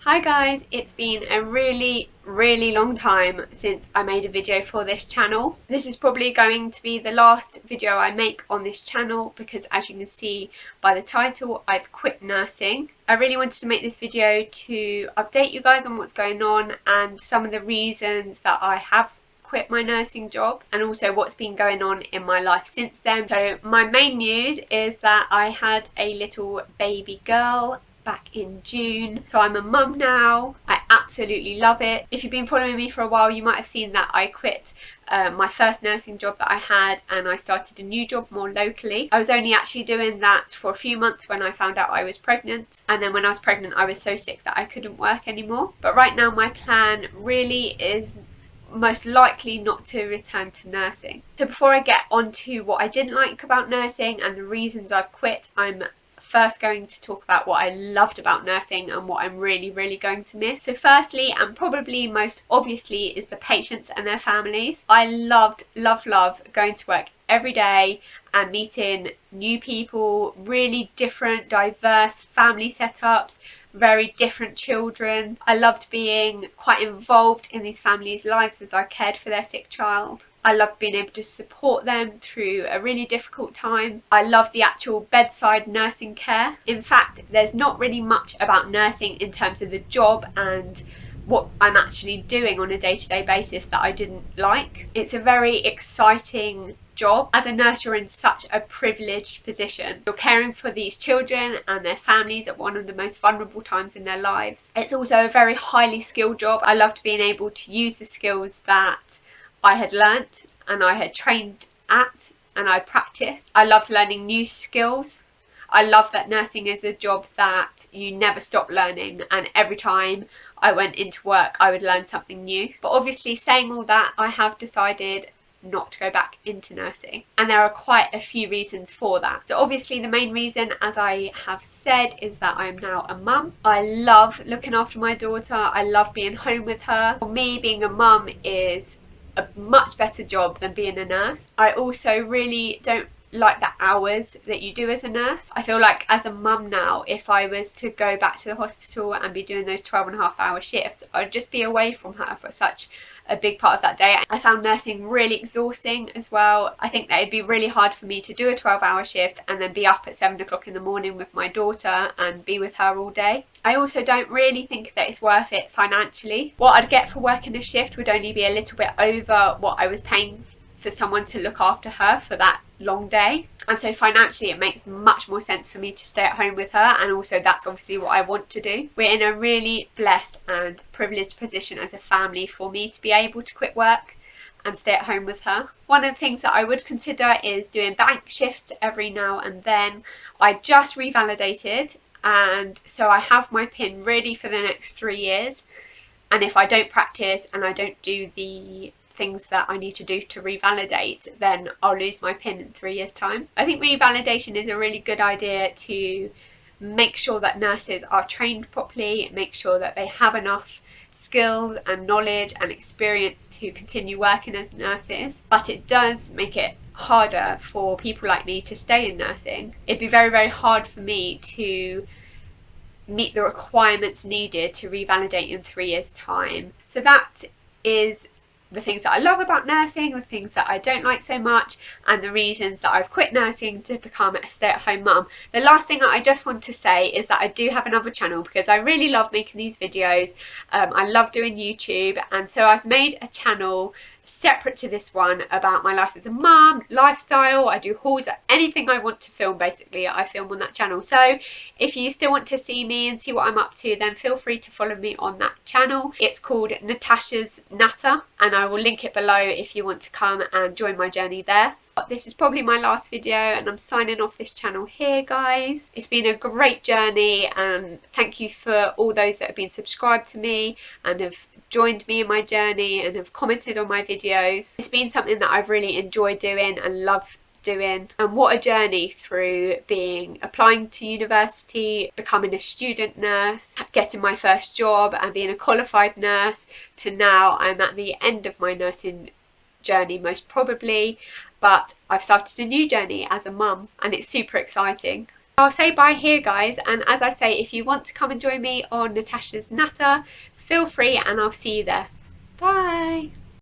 Hi guys, it's been a really long time since I made a video for this channel. This is probably going to be the last video I make on this channel because, as you can see by the title, I've quit nursing. I really wanted to make this video to update you guys on what's going on and some of the reasons that I have quit my nursing job and also what's been going on in my life since then. So my main news is that I had a little baby girl back in June. So I'm a mum now. I absolutely love it. If you've been following me for a while, you might have seen that I quit my first nursing job that I had and I started a new job more locally. I was only actually doing that for a few months when I found out I was pregnant, and then when I was pregnant I was so sick that I couldn't work anymore. But right now my plan really is most likely not to return to nursing. So before I get on to what I didn't like about nursing and the reasons I've quit, I'm first going to talk about what I loved about nursing and what I'm really going to miss. So firstly, and probably most obviously, is the patients and their families. I loved going to work every day and meeting new people, really different, diverse family setups, very different children. I loved being quite involved in these families' lives as I cared for their sick child. I loved being able to support them through a really difficult time. I loved the actual bedside nursing care. In fact, there's not really much about nursing in terms of the job and what I'm actually doing on a day-to-day basis that I didn't like. It's a very exciting job. As a nurse, you're in such a privileged position. You're caring for these children and their families at one of the most vulnerable times in their lives. It's also a very highly skilled job. I loved being able to use the skills that I had learnt and I had trained at and I practiced. I loved learning new skills. I love that nursing is a job that you never stop learning, and every time I went into work I would learn something new. But obviously, saying all that, I have decided not to go back into nursing, and there are quite a few reasons for that. So obviously the main reason, as I have said, is that I am now a mum. I love looking after my daughter. I love being home with her. For me, being a mum is a much better job than being a nurse. I also really don't like the hours that you do as a nurse. I feel like as a mum now, if I was to go back to the hospital and be doing those 12.5-hour shifts, I'd just be away from her for such a big part of that day. I found nursing really exhausting as well. I think that it'd be really hard for me to do a 12-hour shift and then be up at 7 o'clock in the morning with my daughter and be with her all day. I also don't really think that it's worth it financially. What I'd get for working a shift would only be a little bit over what I was paying for someone to look after her for that long day, and so financially it makes much more sense for me to stay at home with her, and also that's obviously what I want to do. We're in a really blessed and privileged position as a family for me to be able to quit work and stay at home with her. One of the things that I would consider is doing bank shifts every now and then. I just revalidated, and so I have my PIN ready for the next 3 years, and if I don't practice and I don't do the things that I need to do to revalidate, then I'll lose my PIN in 3 years' time. I think revalidation is a really good idea to make sure that nurses are trained properly, make sure that they have enough skills and knowledge and experience to continue working as nurses. But it does make it harder for people like me to stay in nursing. It'd be very hard for me to meet the requirements needed to revalidate in 3 years' time. So that is the things that I love about nursing, the things that I don't like so much, and the reasons that I've quit nursing to become a stay-at-home mum. The last thing that I just want to say is that I do have another channel because I really love making these videos. I love doing YouTube, and so I've made a channel separate to this one about my life as a mum, lifestyle. I do hauls, anything I want to film basically I film on that channel. So if you still want to see me and see what I'm up to, then feel free to follow me on that channel. It's called Natasha's Natter, and I will link it below if you want to come and join my journey there. This is probably my last video and I'm signing off this channel here, guys. It's been a great journey, and thank you for all those that have been subscribed to me and have joined me in my journey and have commented on my videos. It's been something that I've really enjoyed doing and love doing, and what a journey through applying to university, becoming a student nurse, getting my first job and being a qualified nurse, to now I'm at the end of my nursing journey most probably, but I've started a new journey as a mum and it's super exciting. I'll say bye here, guys, and as I say, if you want to come and join me on Natasha's Natter, feel free, and I'll see you there. Bye!